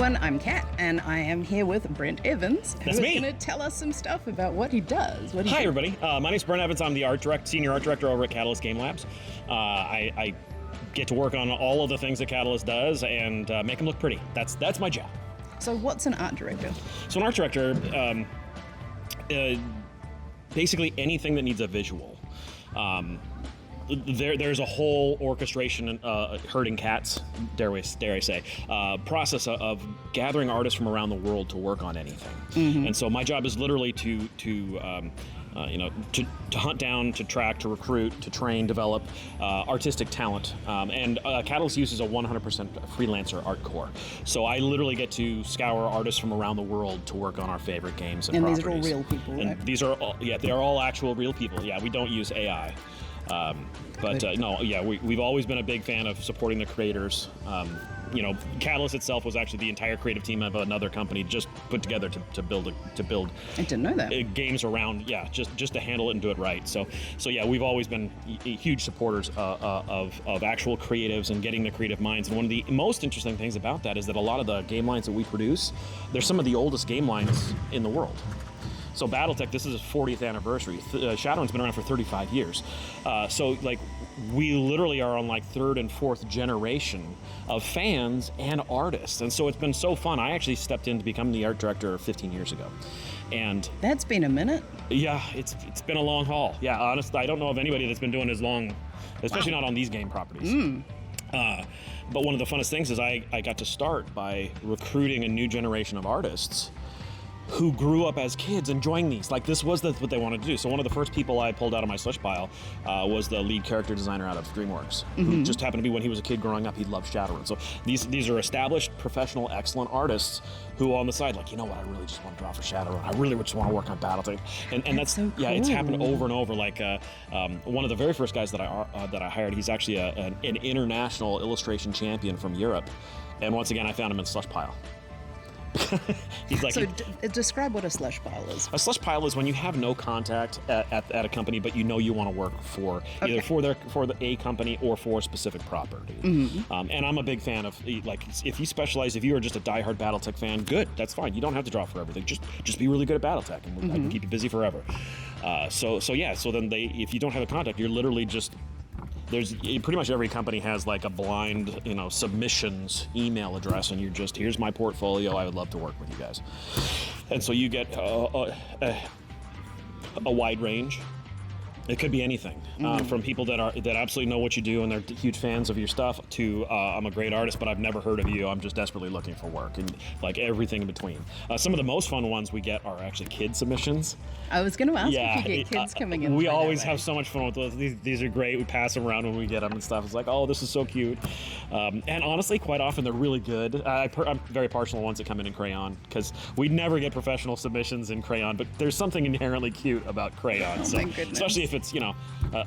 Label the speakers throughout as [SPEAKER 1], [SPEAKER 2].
[SPEAKER 1] everyone, I'm Kat, and I am here with Brent Evans,
[SPEAKER 2] That's me.
[SPEAKER 1] who's going to tell us some stuff about what he does.
[SPEAKER 2] Hi, everybody. My name's Brent Evans. I'm the senior art director over at Catalyst Game Labs. I get to work on all of the things that Catalyst does and make them look pretty. That's my job.
[SPEAKER 1] So what's an art director?
[SPEAKER 2] So an art director, basically anything that needs a visual. There's a whole orchestration, herding cats, dare I say, process of gathering artists from around the world to work on anything. Mm-hmm. And so my job is literally to hunt down, to track, to recruit, to train, develop artistic talent. And Catalyst uses a 100% freelancer art core. So I literally get to scour artists from around the world to work on our favorite games and properties.
[SPEAKER 1] These are all real people, right?
[SPEAKER 2] And these are all, they are all actual real people. Yeah, we don't use AI. We've always been a big fan of supporting the creators. Catalyst itself was actually the entire creative team of another company just put together to build.
[SPEAKER 1] I didn't know that.
[SPEAKER 2] Games around, just to handle it and do it right. So we've always been huge supporters of actual creatives and getting the creative minds. And one of the most interesting things about that is that a lot of the game lines that we produce, they're some of the oldest game lines in the world. So BattleTech, this is its 40th anniversary. Shadowrun's been around for 35 years. We literally are on third and fourth generation of fans and artists. And so it's been so fun. I actually stepped in to become the art director 15 years ago. And
[SPEAKER 1] that's been a minute.
[SPEAKER 2] Yeah, it's been a long haul. Yeah, honestly, I don't know of anybody that's been doing as long, especially not on these game properties. But one of the funnest things is I got to start by recruiting a new generation of artists who grew up as kids enjoying these. This was what they wanted to do. So one of the first people I pulled out of my slush pile was the lead character designer out of DreamWorks, who just happened to be, when he was a kid growing up, he loved Shadowrun. So these are established, professional, excellent artists who on the side, I really just want to draw for Shadowrun. I really just want to work on BattleTech. And that's
[SPEAKER 1] so cool.
[SPEAKER 2] Yeah, it's happened over and over. One of the very first guys that I hired, he's actually an international illustration champion from Europe. And once again, I found him in slush pile.
[SPEAKER 1] Describe what a slush pile is.
[SPEAKER 2] A slush pile is when you have no contact at a company, but you want to work for either for a company or for a specific property. Mm-hmm. And I'm a big fan of if you specialize, if you are just a diehard BattleTech fan, good, that's fine. You don't have to draw for everything. Just be really good at BattleTech, and I can keep you busy forever. So then if you don't have a contact, you're literally just. Pretty much every company has a blind, submissions email address, and you're just, here's my portfolio. I would love to work with you guys. And so you get a wide range. It could be anything, from people that absolutely know what you do and they're huge fans of your stuff to I'm a great artist, but I've never heard of you. I'm just desperately looking for work, and everything in between. Some of the most fun ones we get are actually kid submissions.
[SPEAKER 1] I was going to ask if you get kids coming in.
[SPEAKER 2] We always have so much fun with those. These are great. We pass them around when we get them and stuff. It's oh, this is so cute. And honestly, quite often they're really good. I'm very partial to ones that come in crayon, because we never get professional submissions in crayon, but there's something inherently cute about crayon.
[SPEAKER 1] Oh, my goodness.
[SPEAKER 2] Especially if it's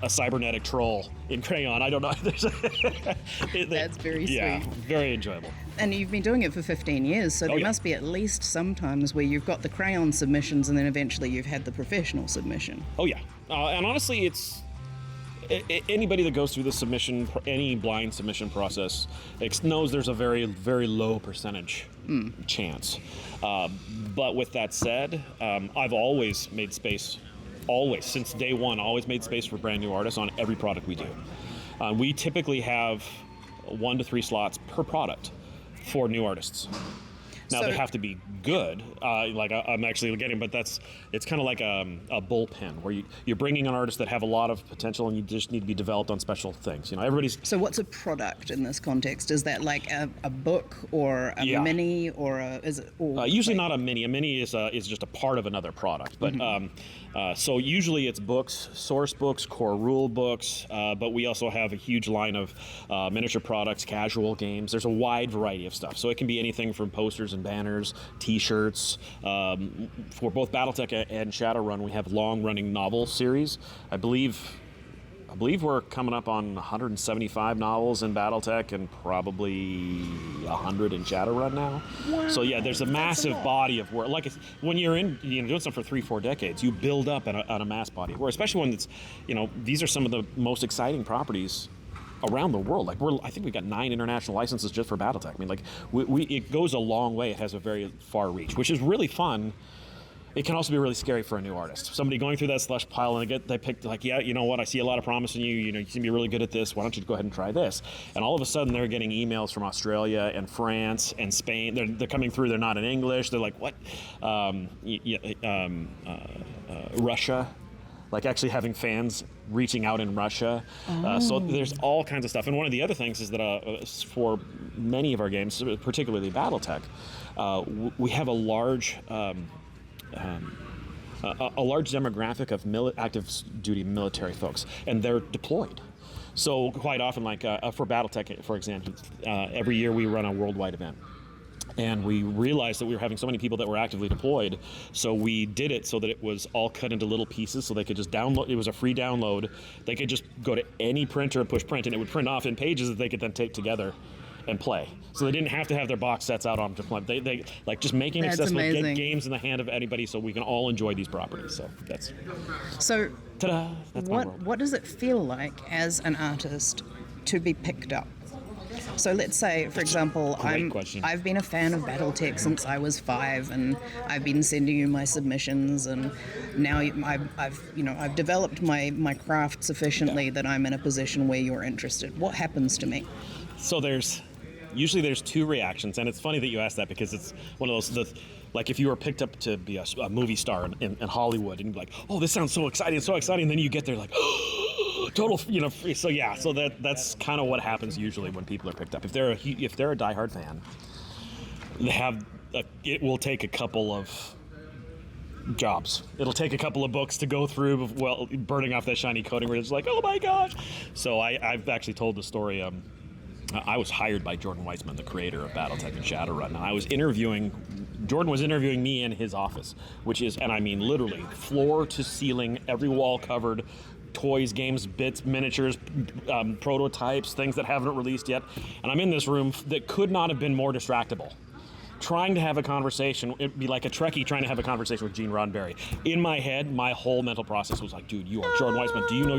[SPEAKER 2] a cybernetic troll in crayon. I don't know.
[SPEAKER 1] That's very sweet.
[SPEAKER 2] Yeah, very enjoyable.
[SPEAKER 1] And you've been doing it for 15 years, so there must be at least some times where you've got the crayon submissions and then eventually you've had the professional submission.
[SPEAKER 2] Oh yeah, and honestly, it's anybody that goes through the submission, any blind submission process, knows there's a very, very low percentage chance. But with that said, I've always made space. Always, since day one, always made space for brand new artists on every product we do. We typically have 1 to 3 slots per product for new artists. Now, they have to be good, I'm actually getting, but it's kind of like a bullpen where you're bringing an artist that have a lot of potential and you just need to be developed on special things.
[SPEAKER 1] So what's a product in this context? Is that a book or a mini, or is it?
[SPEAKER 2] Usually not a mini. A mini is just a part of another product. But so usually it's books, source books, core rule books, but we also have a huge line of miniature products, casual games. There's a wide variety of stuff. So it can be anything from posters and banners, T-shirts. For both BattleTech and Shadowrun, we have long-running novel series. I believe we're coming up on 175 novels in BattleTech and probably 100 in Shadowrun now.
[SPEAKER 1] Wow,
[SPEAKER 2] so yeah, there's a massive body of work. When you're doing something for 3-4 decades, you build up on a mass body of work, especially when it's, these are some of the most exciting properties around the world. Like I think we got 9 international licenses just for BattleTech. I mean, like it goes a long way. It has a very far reach, which is really fun. It can also be really scary for a new artist. Somebody going through that slush pile and they pick like, yeah, you know what? I see a lot of promise in you. You know, you seem to be really good at this. Why don't you go ahead and try this? And all of a sudden, they're getting emails from Australia and France and Spain. They're coming through. They're not in English. They're like, what? Russia. Like actually having fans reaching out in Russia. So there's all kinds of stuff. And one of the other things is that for many of our games, particularly BattleTech, we have a large demographic of active duty military folks, and they're deployed. So quite often, like for BattleTech, for example, every year we run a worldwide event. And we realized that we were having so many people that were actively deployed, so we did it so that it was all cut into little pieces, so they could just download. It was a free download. They could just go to any printer and push print, and it would print off in pages that they could then tape together and play. So they didn't have to have their box sets out on deployment. They like just making it accessible, get games in the hand of anybody, so we can all enjoy these properties. So that's
[SPEAKER 1] ta-da.
[SPEAKER 2] That's my world.
[SPEAKER 1] What does it feel like as an artist to be picked up? So let's say, for example, I've been a fan of BattleTech since I was 5, and I've been sending you my submissions, and now I've developed my craft sufficiently that I'm in a position where you're interested. What happens to me?
[SPEAKER 2] So usually there's 2 reactions, and it's funny that you asked that because it's one of those like if you were picked up to be a movie star in Hollywood, and you'd be like, oh, this sounds so exciting, and then you get there like, total, so yeah, so that's kind of what happens usually when people are picked up. If they're a diehard fan, it will take a couple of jobs. It'll take a couple of books to go through, burning off that shiny coating where it's like, oh my gosh. So I've actually told the story. I was hired by Jordan Weissman, the creator of BattleTech and Shadowrun, and Jordan was interviewing me in his office, which is, and I mean literally, floor to ceiling, every wall covered, toys, games, bits, miniatures, prototypes, things that haven't released yet. And I'm in this room that could not have been more distractible. Trying to have a conversation, it'd be like a Trekkie trying to have a conversation with Gene Roddenberry. In my head, my whole mental process was like, dude, you are Jordan Weissman. Do you know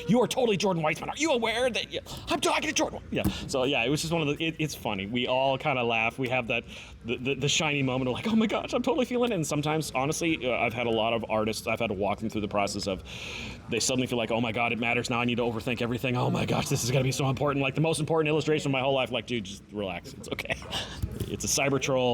[SPEAKER 2] you are totally Jordan Weissman. Are you aware that I'm talking to Jordan? Yeah. So yeah, it was just one of it's funny. We all kind of laugh. We have the shiny moment of like, oh my gosh, I'm totally feeling it. And sometimes, honestly, I've had a lot of artists, I've had to walk them through the process of, they suddenly feel like, oh my God, it matters now. I need to overthink everything. Oh my gosh, this is going to be so important. Like the most important illustration of my whole life. Like, dude, just relax. It's okay. It's a cyber troll.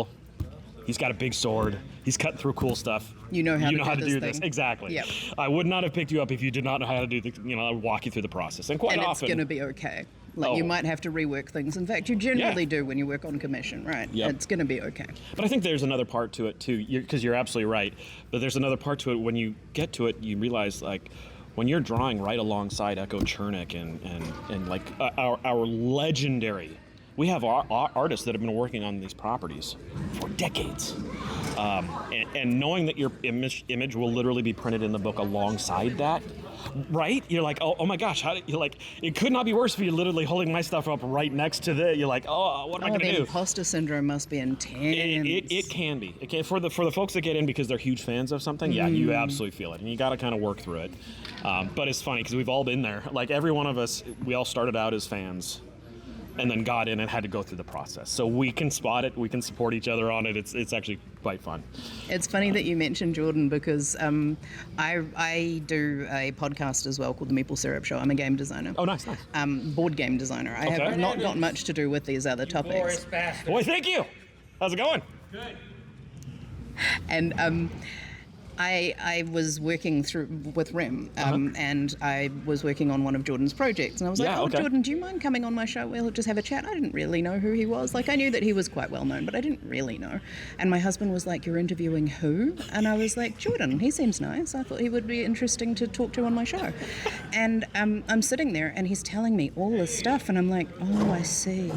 [SPEAKER 2] He's got a big sword. He's cutting through cool stuff.
[SPEAKER 1] You know how to do
[SPEAKER 2] this. Exactly.
[SPEAKER 1] Yep.
[SPEAKER 2] I would not have picked you up if you did not know how to do I would walk you through the process. And quite often.
[SPEAKER 1] And it's going to be okay. Like you might have to rework things. In fact, you generally do when you work on commission, right?
[SPEAKER 2] Yep.
[SPEAKER 1] It's going to be okay.
[SPEAKER 2] But I think there's another part to it too, because you're absolutely right. But there's another part to it. When you get to it, you realize like, when you're drawing right alongside Echo Chernick and like our legendary, we have our artists that have been working on these properties for decades, and knowing that your image will literally be printed in the book alongside that, right? You're like, oh my gosh, you're like, it could not be worse if you're literally holding my stuff up right next to you're like, oh, what am I going to do?
[SPEAKER 1] The imposter syndrome must be intense.
[SPEAKER 2] It can be. It can, for the folks that get in because they're huge fans of something, yeah, you absolutely feel it, and you got to kind of work through it. But it's funny because we've all been there. Like every one of us, we all started out as fans, and then got in and had to go through the process. So we can spot it, we can support each other on it. It's actually quite fun.
[SPEAKER 1] It's funny that you mentioned Jordan because I do a podcast as well called The Maple Syrup Show. I'm a game designer.
[SPEAKER 2] Oh, nice.
[SPEAKER 1] Board game designer. I have not got much to do with these other topics.
[SPEAKER 2] Boy, thank you. How's it going?
[SPEAKER 3] Good.
[SPEAKER 1] And I was working with Rem, and I was working on one of Jordan's projects, and I was like, Jordan, do you mind coming on my show? We'll just have a chat. I didn't really know who he was. Like, I knew that he was quite well known, but I didn't really know. And my husband was like, you're interviewing who? And I was like, Jordan, he seems nice. I thought he would be interesting to talk to on my show. And I'm sitting there, and he's telling me all this stuff, and I'm like, oh, I see.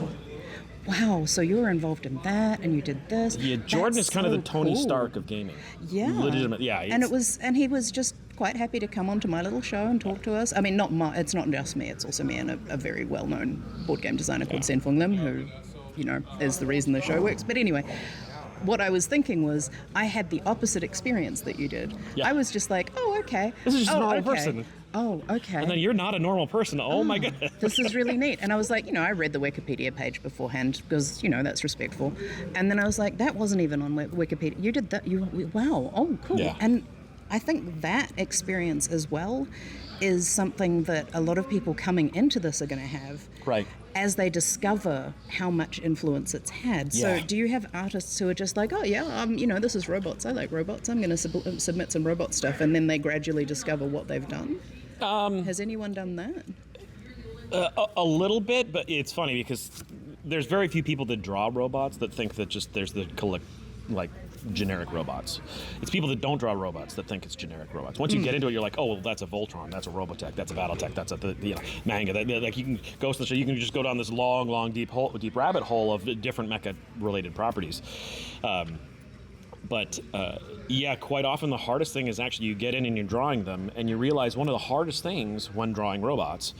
[SPEAKER 1] Wow, so you were involved in that, and you did this.
[SPEAKER 2] Yeah, Jordan is kind of the Tony Stark of gaming.
[SPEAKER 1] Yeah,
[SPEAKER 2] legitimate. Yeah,
[SPEAKER 1] and he was just quite happy to come onto my little show and talk to us. I mean, it's not just me; it's also me and a very well-known board game designer called Sen Fung Lim, who, is the reason the show works. But anyway, what I was thinking was I had the opposite experience that you did.
[SPEAKER 2] Yeah.
[SPEAKER 1] I was just like, oh, okay.
[SPEAKER 2] This is just a normal person.
[SPEAKER 1] Oh, okay.
[SPEAKER 2] And then you're not a normal person. Oh my goodness.
[SPEAKER 1] This is really neat. And I was like, I read the Wikipedia page beforehand because, that's respectful. And then I was like, that wasn't even on Wikipedia. You did that. Wow. Oh, cool.
[SPEAKER 2] Yeah.
[SPEAKER 1] And I think that experience as well is something that a lot of people coming into this are going to have.
[SPEAKER 2] Right.
[SPEAKER 1] As they discover how much influence it's had.
[SPEAKER 2] Yeah.
[SPEAKER 1] So do you have artists who are just like, oh yeah, this is robots, I like robots, I'm going to submit some robot stuff, and then they gradually discover what they've done? Has anyone done that?
[SPEAKER 2] A little bit, but it's funny because there's very few people that draw robots that think that just there's the generic robots. It's people that don't draw robots that think it's generic robots. Once you get into it, you're like, oh, well, that's a Voltron, that's a Robotech, that's a Battletech, that's a Manga. Like you can go to the show, you can just go down this long, deep rabbit hole of different mecha-related properties. But quite often the hardest thing is actually you get in and you're drawing them, and you realize one of the hardest things when drawing robots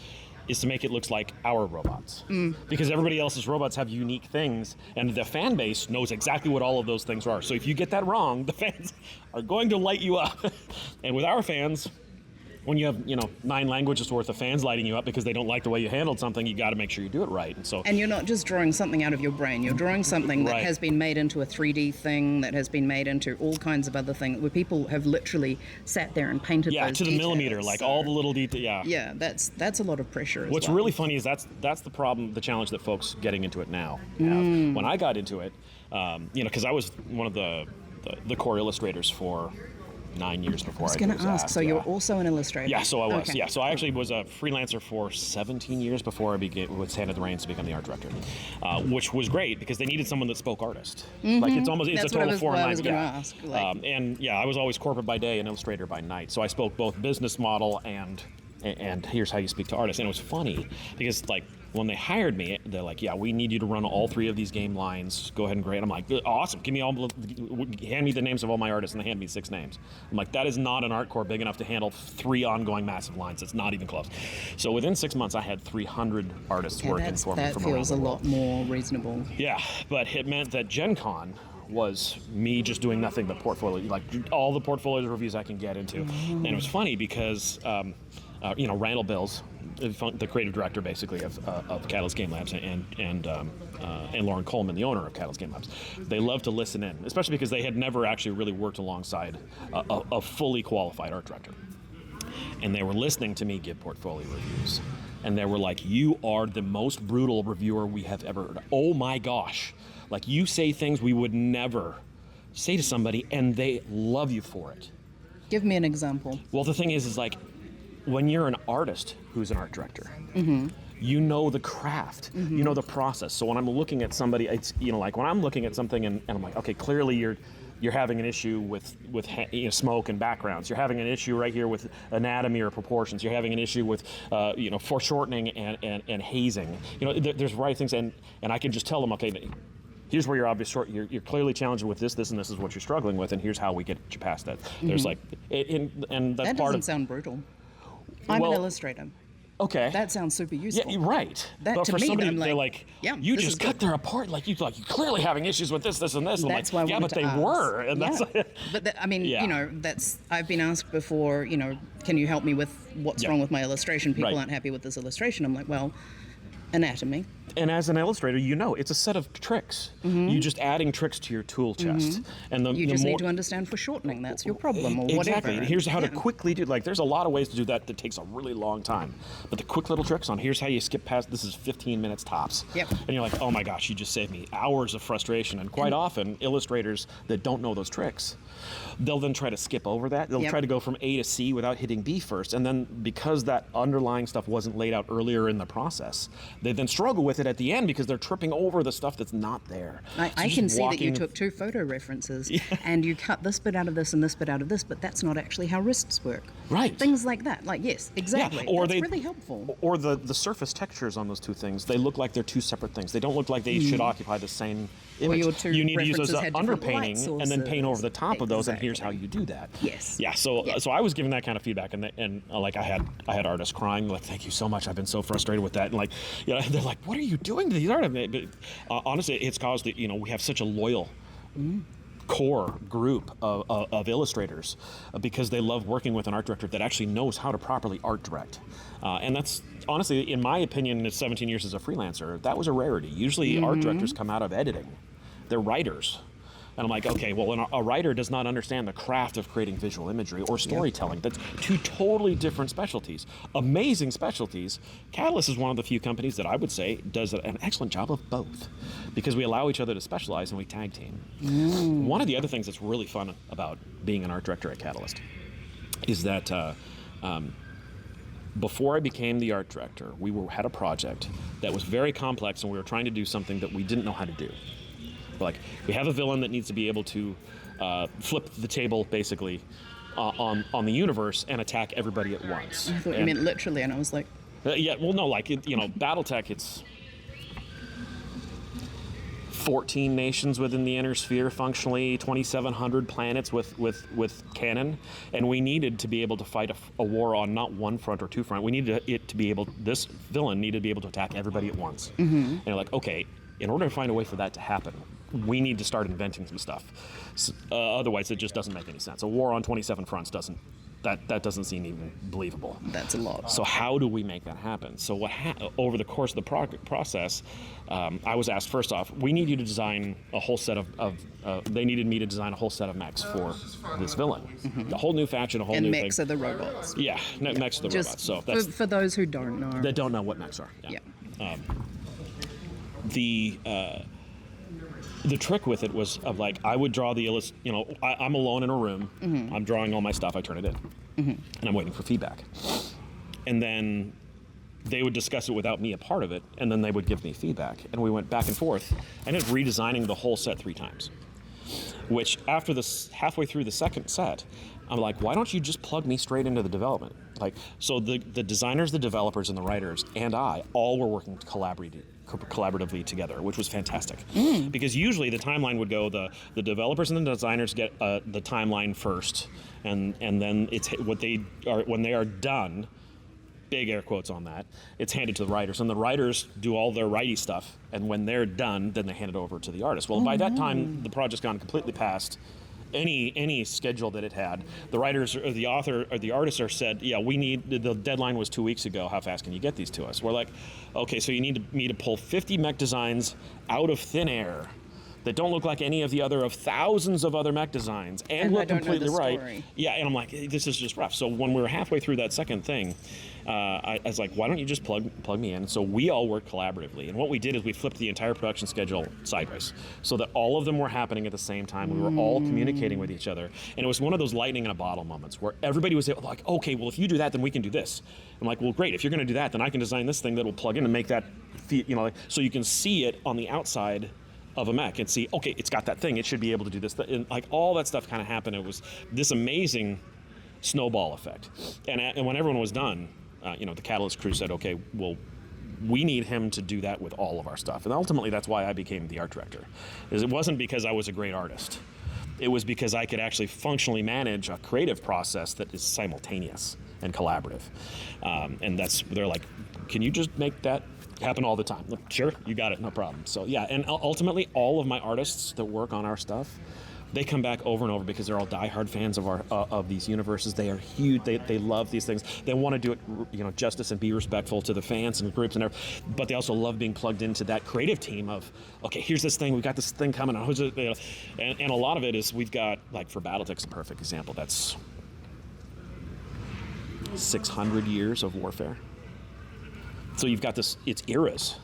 [SPEAKER 2] is to make it look like our robots. Because everybody else's robots have unique things, and the fan base knows exactly what all of those things are. So if you get that wrong, the fans are going to light you up. And with our fans, when you have 9 languages worth of fans lighting you up because they don't like the way you handled something, you got to make sure you do it right.
[SPEAKER 1] And you're not just drawing something out of your brain. You're drawing something that has been made into a 3D thing, that has been made into all kinds of other things, where people have literally sat there and painted those
[SPEAKER 2] to the
[SPEAKER 1] details.
[SPEAKER 2] millimeter, all the little details.
[SPEAKER 1] Yeah, that's a lot of pressure.
[SPEAKER 2] What's really funny is that's the problem, the challenge that folks getting into it now have. When I got into it, because I was one of the core illustrators for 9 years before I was
[SPEAKER 1] going to ask,
[SPEAKER 2] asked,
[SPEAKER 1] so you're also an illustrator?
[SPEAKER 2] Yeah, so I was.
[SPEAKER 1] Okay.
[SPEAKER 2] Yeah, so I actually was a freelancer for 17 years before I was handed the reins to become the art director, which was great because they needed someone that spoke artist. Like it's a total foreign language.
[SPEAKER 1] Ask.
[SPEAKER 2] I was always corporate by day and illustrator by night, so I spoke both business model and here's how you speak to artists. And it was funny because when they hired me, they're like, yeah, we need you to run all 3 of these game lines. Go ahead and grade. I'm like, awesome. Hand me the names of all my artists, and they hand me 6 names. I'm like, that is not an art core big enough to handle 3 ongoing massive lines. It's not even close. So within 6 months, I had 300 artists working for me from around the world. That
[SPEAKER 1] feels a lot more reasonable.
[SPEAKER 2] Yeah, but it meant that Gen Con was me just doing nothing but portfolio, all the portfolio reviews I can get into. And it was funny because Randall Bills, the creative director basically of Catalyst Game Labs, and Lauren Coleman, the owner of Catalyst Game Labs, they love to listen in, especially because they had never actually really worked alongside a fully qualified art director. And they were listening to me give portfolio reviews. And they were like, you are the most brutal reviewer we have ever heard. Oh my gosh. You say things we would never say to somebody, and they love you for it.
[SPEAKER 1] Give me an example.
[SPEAKER 2] Well, the thing is when you're an artist who's an art director, you know the craft, you know the process. So when I'm looking at somebody, it's when I'm looking at something and I'm like, okay, clearly you're having an issue with smoke and backgrounds. You're having an issue right here with anatomy or proportions. You're having an issue with foreshortening and hazing. There's right things, and I can just tell them, okay, here's where you're obviously short. You're clearly challenged with this, and this is what you're struggling with, and here's how we get you past that. There's and that's
[SPEAKER 1] that
[SPEAKER 2] part
[SPEAKER 1] doesn't sound brutal. I'm an illustrator.
[SPEAKER 2] Okay.
[SPEAKER 1] That sounds super useful.
[SPEAKER 2] Yeah, right.
[SPEAKER 1] But
[SPEAKER 2] for
[SPEAKER 1] me,
[SPEAKER 2] somebody,
[SPEAKER 1] I'm
[SPEAKER 2] they're like, you just cut them apart. You're clearly having issues with this, and this.
[SPEAKER 1] That's
[SPEAKER 2] I'm
[SPEAKER 1] why I wanted
[SPEAKER 2] but they
[SPEAKER 1] ask.
[SPEAKER 2] were. And that's
[SPEAKER 1] that's I've been asked before, can you help me with what's wrong with my illustration? People aren't happy with this illustration. I'm like, well, anatomy.
[SPEAKER 2] And as an illustrator, it's a set of tricks. You're just adding tricks to your tool chest. And
[SPEAKER 1] you just need to understand foreshortening. That's your problem, or whatever.
[SPEAKER 2] Exactly. And here's how to quickly do. There's a lot of ways to do that takes a really long time. But the quick little tricks on here's how you skip past. This is 15 minutes tops.
[SPEAKER 1] Yep.
[SPEAKER 2] And you're like, oh my gosh, you just saved me hours of frustration. And quite often, illustrators that don't know those tricks, they'll then try to skip over that. They'll try to go from A to C without hitting B first. And then because that underlying stuff wasn't laid out earlier in the process, they then struggle with it at the end because they're tripping over the stuff that's not there.
[SPEAKER 1] I can see that you took 2 photo references and you cut this bit out of this and this bit out of this, but that's not actually how wrists work.
[SPEAKER 2] Right.
[SPEAKER 1] Things like that. Yes, exactly.
[SPEAKER 2] Yeah,
[SPEAKER 1] that's really helpful.
[SPEAKER 2] Or the surface textures on those 2 things, they look like they're 2 separate things. They don't look like they should occupy the same image.
[SPEAKER 1] Or your 2
[SPEAKER 2] you need to use those
[SPEAKER 1] underpainting
[SPEAKER 2] and then paint over the top of those, and here's how you do that.
[SPEAKER 1] Yes.
[SPEAKER 2] Yeah. So I was giving that kind of feedback, and I had artists crying like, "Thank you so much. I've been so frustrated with that." And they're like, "What are you doing to these artists?" But honestly, it's caused that we have such a loyal core group of illustrators because they love working with an art director that actually knows how to properly art direct. And that's, honestly, in my opinion, in 17 years as a freelancer, that was a rarity. Usually art directors come out of editing. They're writers. And I'm like, okay, well, a writer does not understand the craft of creating visual imagery or storytelling. That's two totally different specialties. Amazing specialties. Catalyst is one of the few companies that I would say does an excellent job of both, because we allow each other to specialize and we tag team. One of the other things that's really fun about being an art director at Catalyst is that before I became the art director, we had a project that was very complex, and we were trying to do something that we didn't know how to do. Like, we have a villain that needs to be able to flip the table, basically, on the universe and attack everybody at once.
[SPEAKER 1] I thought you meant literally, and I was like...
[SPEAKER 2] yeah, well, no, like, Battletech, it's 14 nations within the inner sphere, functionally 2,700 planets with cannon, and we needed to be able to fight a war on not one front or two front. We needed this villain needed to be able to attack everybody at once. And you're like, okay, in order to find a way for that to happen, we need to start inventing some stuff. So, otherwise, it just doesn't make any sense. A war on 27 fronts doesn't seem even believable.
[SPEAKER 1] That's a lot.
[SPEAKER 2] So how do we make that happen? So over the course of the process, I was asked, first off, we need you to design a whole set they needed me to design a whole set of mechs for this villain. A whole new faction, a whole new thing.
[SPEAKER 1] And mechs are the robots.
[SPEAKER 2] Yeah, mechs are the robots. So that's
[SPEAKER 1] for those who don't know.
[SPEAKER 2] That don't know what mechs are. Yeah. The trick with it was of, like, I would draw I'm alone in a room, I'm drawing all my stuff, I turn it in, and I'm waiting for feedback. And then they would discuss it without me a part of it, and then they would give me feedback. And we went back and forth. I ended up redesigning the whole set 3 times, which after halfway through the second set, I'm like, why don't you just plug me straight into the development? Like, so the designers, the developers, and the writers, and I all were working collaboratively together, which was fantastic. Because usually the timeline would go, the developers and the designers get the timeline first, and then it's when they are done, big air quotes on that, it's handed to the writers, and the writers do all their writey stuff, and when they're done, then they hand it over to the artist. Well, by that time, the project's gone completely past any schedule that it had. The writers or the author or the artists are said, yeah, the deadline was 2 weeks ago, how fast can you get these to us? We're like, okay, so you need me to pull 50 mech designs out of thin air that don't look like any of the other of thousands of other mech designs and look completely right. Yeah, and I'm like, this is just rough. So when we were halfway through that second thing, I was like, why don't you just plug me in? So we all worked collaboratively, and what we did is we flipped the entire production schedule sideways, so that all of them were happening at the same time. We were all communicating with each other, and it was one of those lightning in a bottle moments where everybody was like, okay, well, if you do that, then we can do this. I'm like, well, great. If you're going to do that, then I can design this thing that will plug in and make that, so you can see it on the outside of a mech and see, okay, it's got that thing, it should be able to do this. And like all that stuff kind of happened. It was this amazing snowball effect. And when everyone was done, the Catalyst crew said, okay, well, we need him to do that with all of our stuff. And ultimately, that's why I became the art director. It wasn't because I was a great artist. It was because I could actually functionally manage a creative process that is simultaneous and collaborative. And they're like, can you just make that happen all the time? Like, sure, you got it, no problem. So yeah, and ultimately, all of my artists that work on our stuff, they come back over and over because they're all diehard fans of these universes. They are huge. They love these things. They want to do it, justice and be respectful to the fans and groups and everything. But they also love being plugged into that creative team of, okay, here's this thing. We've got this thing coming. And a lot of it is we've got, like, for Battletech's a perfect example. That's 600 years of warfare. So you've got it's eras.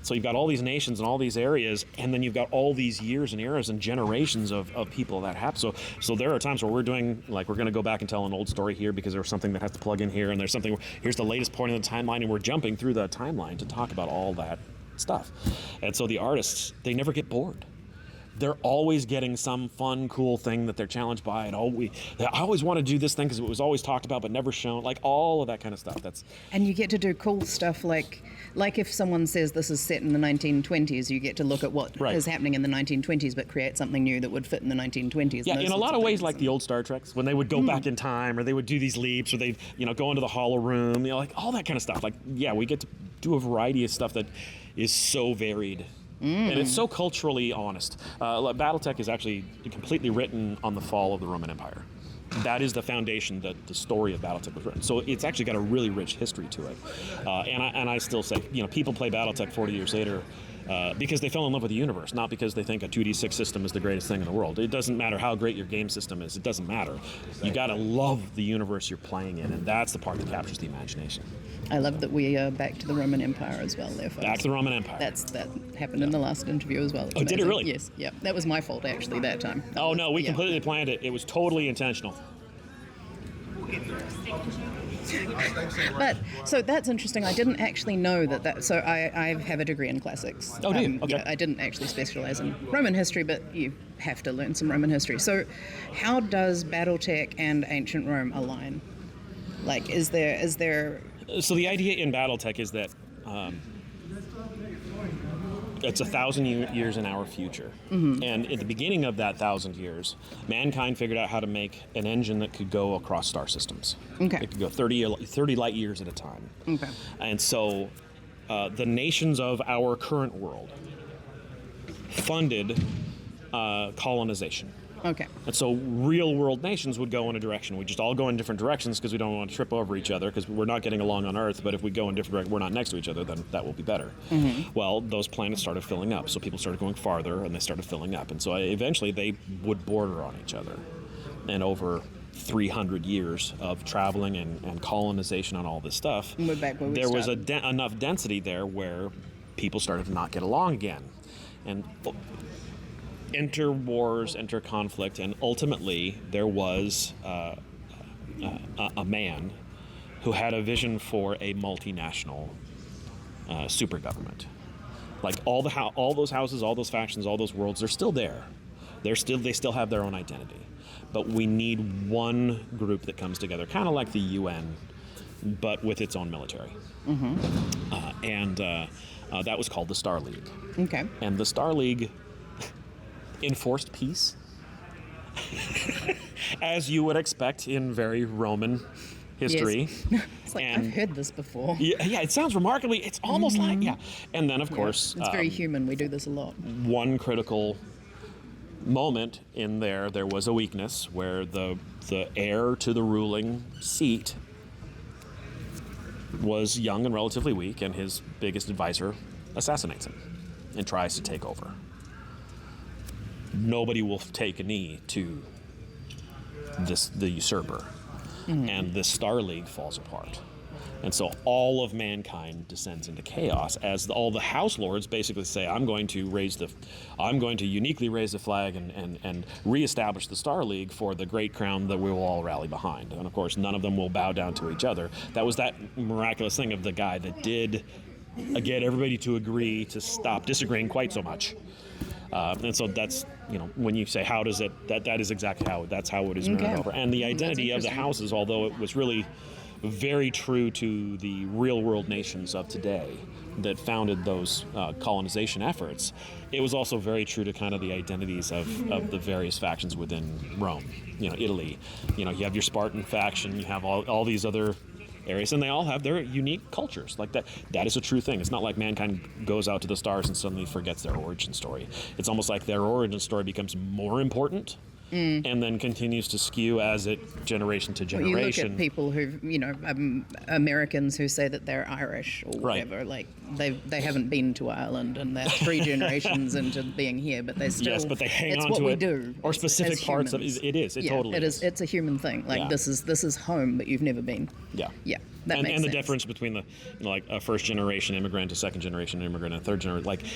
[SPEAKER 2] So you've got all these nations and all these areas, and then you've got all these years and eras and generations of people that happen. So there are times where we're doing, like, we're going to go back and tell an old story here because there's something that has to plug in here, and there's something, here's the latest point in the timeline, and we're jumping through the timeline to talk about all that stuff. And so the artists, they never get bored. They're always getting some fun, cool thing that they're challenged by, and I always want to do this thing because it was always talked about but never shown, like all of that kind of stuff.
[SPEAKER 1] And you get to do cool stuff like if someone says this is set in the 1920s, you get to look at what is happening in the 1920s but create something new that would fit in the 1920s.
[SPEAKER 2] Yeah, in a lot of ways like the old Star Treks, when they would go back in time, or they would do these leaps, or they'd go into the hollow room, like all that kind of stuff. Like, yeah, we get to do a variety of stuff that is so varied And it's so culturally honest. BattleTech is actually completely written on the fall of the Roman Empire. That is the foundation that the story of BattleTech was written. So it's actually got a really rich history to it. And I still say, people play BattleTech 40 years later because they fell in love with the universe, not because they think a 2D6 system is the greatest thing in the world. It doesn't matter how great your game system is. It doesn't matter. You got to love the universe you're playing in, and that's the part that captures the imagination.
[SPEAKER 1] I love that we are back to the Roman Empire as well there, folks.
[SPEAKER 2] Back to the Roman Empire.
[SPEAKER 1] That happened in the last interview as well.
[SPEAKER 2] Did it really?
[SPEAKER 1] Yes, yeah. That was my fault, actually, that time.
[SPEAKER 2] No, we completely planned it. It was totally intentional.
[SPEAKER 1] But, so that's interesting. I didn't actually know that so I have a degree in classics.
[SPEAKER 2] Oh, do you? Okay.
[SPEAKER 1] Yeah, I didn't actually specialize in Roman history, but you have to learn some Roman history. So how does BattleTech and ancient Rome align? Like, is there...
[SPEAKER 2] So the idea in BattleTech is that it's 1,000 years in our future. And at the beginning of that 1,000 years, mankind figured out how to make an engine that could go across star systems.
[SPEAKER 1] Okay.
[SPEAKER 2] It could go 30 light years at a time.
[SPEAKER 1] Okay.
[SPEAKER 2] And so the nations of our current world funded colonization.
[SPEAKER 1] Okay.
[SPEAKER 2] And so real world nations would go in a direction. We just all go in different directions because we don't want to trip over each other because we're not getting along on Earth, but if we go in different directions, we're not next to each other, then that will be better. Well, those planets started filling up, so people started going farther and they started filling up. And so eventually they would border on each other. And over 300 years of traveling and colonization on all this stuff,
[SPEAKER 1] we're back where we
[SPEAKER 2] there was
[SPEAKER 1] started.
[SPEAKER 2] enough density there where people started to not get along again. And enter wars, enter conflict, and ultimately there was a man who had a vision for a multinational super government. Like all those houses, all those factions, all those worlds, they're still there. They still have their own identity. But we need one group that comes together, kind of like the UN, but with its own military. And that was called the Star League.
[SPEAKER 1] Okay.
[SPEAKER 2] And the Star League enforced peace, as you would expect in very Roman history.
[SPEAKER 1] Yes. It's like, I've heard this before.
[SPEAKER 2] Yeah, it sounds remarkably, it's almost like, And then, of course...
[SPEAKER 1] It's very human, we do this a lot.
[SPEAKER 2] One critical moment in there was a weakness where the heir to the ruling seat was young and relatively weak, and his biggest advisor assassinates him and tries to take over. Nobody will take a knee to the usurper, and the Star League falls apart. And so all of mankind descends into chaos as all the house lords basically say, I'm going to uniquely raise the flag and reestablish the Star League for the great crown that we will all rally behind. And of course, none of them will bow down to each other. That was that miraculous thing of the guy that did get everybody to agree to stop disagreeing quite so much. And so that's, when you say how does it, that is exactly how it is run over. And the identity of the houses, although it was really very true to the real world nations of today that founded those colonization efforts, it was also very true to kind of the identities of the various factions within Rome. Italy, you have your Spartan faction, you have all these other areas, and they all have their unique cultures. Like that is a true thing. It's not like mankind goes out to the stars and suddenly forgets their origin story. It's almost like their origin story becomes more important and then continues to skew as it generation to generation.
[SPEAKER 1] Well, you look at people who, Americans who say that they're Irish or whatever, right. Like they haven't been to Ireland and they're 3 generations into being here, but they still.
[SPEAKER 2] Yes, but they hang on
[SPEAKER 1] to it. It's what we do.
[SPEAKER 2] Or specific parts of it. It is. It totally is.
[SPEAKER 1] It's a human thing. Like this is home, but you've never been.
[SPEAKER 2] Yeah.
[SPEAKER 1] Yeah.
[SPEAKER 2] That makes sense. The difference between a first generation immigrant, a second generation immigrant, and a third generation,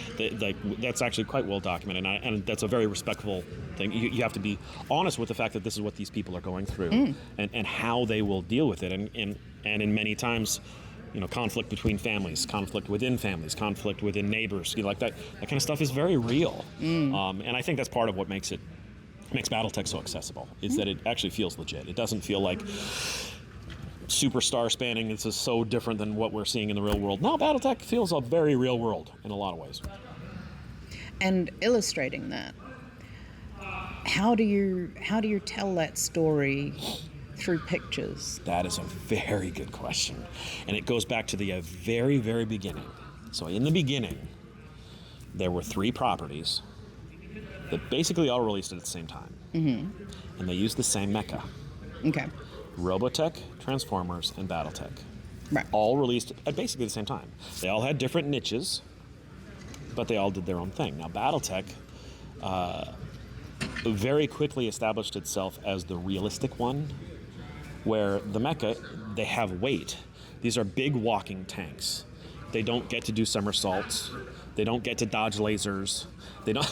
[SPEAKER 2] that's actually quite well documented, and that's a very respectful thing. You have to be honest with the fact that this is what these people are going through, and how they will deal with it, and in many times, conflict between families, conflict within families, conflict within neighbors, like that kind of stuff is very real, and I think that's part of what makes BattleTech so accessible, is that it actually feels legit. It doesn't feel like super star spanning. This is so different than what we're seeing in the real world. No, BattleTech feels a very real world in a lot of ways.
[SPEAKER 1] And illustrating that, how do you tell that story through pictures?
[SPEAKER 2] That is a very good question, and it goes back to the very, very beginning. So in the beginning, there were 3 properties that basically all released at the same time. And they used the same mecha.
[SPEAKER 1] Okay.
[SPEAKER 2] Robotech, Transformers, and Battletech.
[SPEAKER 1] Right.
[SPEAKER 2] All released at basically the same time. They all had different niches, but they all did their own thing. Now, Battletech very quickly established itself as the realistic one, where the mecha, they have weight. These are big walking tanks. They don't get to do somersaults. They don't get to dodge lasers. They don't.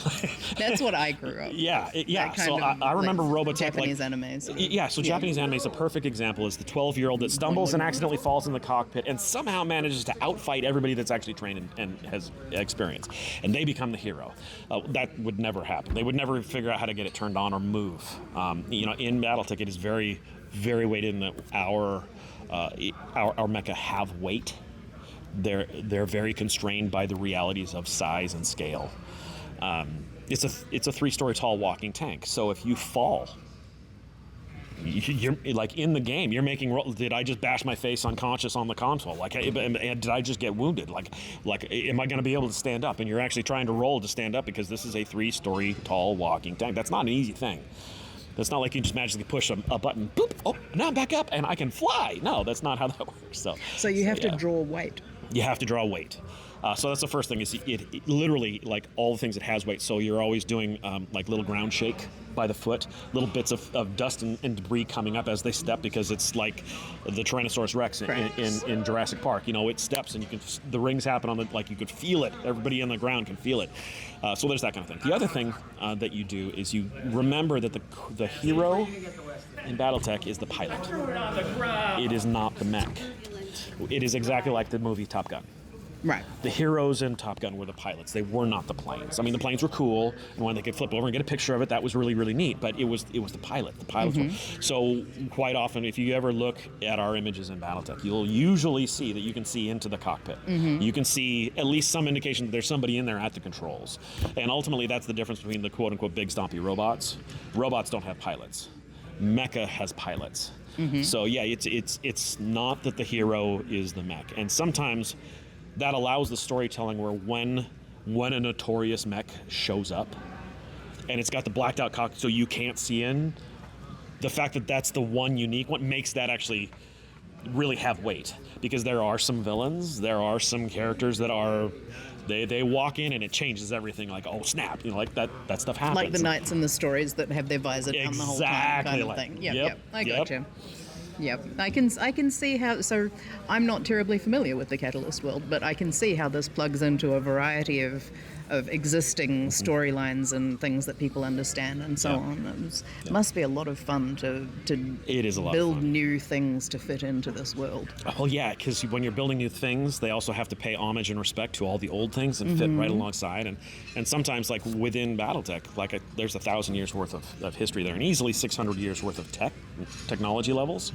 [SPEAKER 1] That's what I grew up.
[SPEAKER 2] Yeah. So I remember Robotech.
[SPEAKER 1] Japanese animes.
[SPEAKER 2] Yeah. So Japanese anime is a perfect example. Is the 12-year-old that stumbles and accidentally falls in the cockpit and somehow manages to outfight everybody that's actually trained and has experience, and they become the hero. That would never happen. They would never figure out how to get it turned on or move. In Battletech, it is very, very weighted in that our mecha have weight. They're very constrained by the realities of size and scale. It's a 3-story tall walking tank. So if you fall, you're like in the game. You're making. Did I just bash my face unconscious on the console? Like, did I just get wounded? Like, am I going to be able to stand up? And you're actually trying to roll to stand up because this is a 3-story tall walking tank. That's not an easy thing. It's not like you just magically push a button, boop, oh, now I'm back up and I can fly. No, that's not how that works.
[SPEAKER 1] So you have to draw weight.
[SPEAKER 2] You have to draw weight. So that's the first thing, is it literally, like all the things, it has weight. So you're always doing like little ground shake by the foot, little bits of dust and debris coming up as they step, because it's like the Tyrannosaurus Rex in Jurassic Park. It steps and the rings happen on like you could feel it. Everybody on the ground can feel it. So there's that kind of thing. The other thing that you do is you remember that the hero in Battletech is the pilot. It is not the mech. It is exactly like the movie Top Gun.
[SPEAKER 1] Right.
[SPEAKER 2] The heroes in Top Gun were the pilots. They were not the planes. I mean, the planes were cool, and when they could flip over and get a picture of it, that was really, really neat. But it was the pilot. The pilots were. So quite often, if you ever look at our images in Battletech, you'll usually see that you can see into the cockpit. You can see at least some indication that there's somebody in there at the controls. And ultimately, that's the difference between the quote-unquote big stompy robots. Robots don't have pilots. Mecha has pilots. So yeah, it's not that the hero is the mech, and sometimes that allows the storytelling where when a notorious mech shows up, and it's got the blacked out cockpit so you can't see in, the fact that that's the one unique one makes that actually really have weight, because there are some villains, there are some characters that are. They walk in and it changes everything. Like, oh snap! Like that stuff happens.
[SPEAKER 1] Like the knights in the stories that have their visor down the whole time, kind of thing. Yep. I gotcha. Yep, I can see how. So, I'm not terribly familiar with the Catalyst world, but I can see how this plugs into a variety of existing storylines and things that people understand and so on. It must be a lot of fun to
[SPEAKER 2] it is a lot
[SPEAKER 1] build
[SPEAKER 2] of fun.
[SPEAKER 1] New things to fit into this world.
[SPEAKER 2] Oh yeah, because when you're building new things, they also have to pay homage and respect to all the old things and fit right alongside. And sometimes, like within Battletech, there's 1,000 years worth of history there, and easily 600 years worth of technology levels.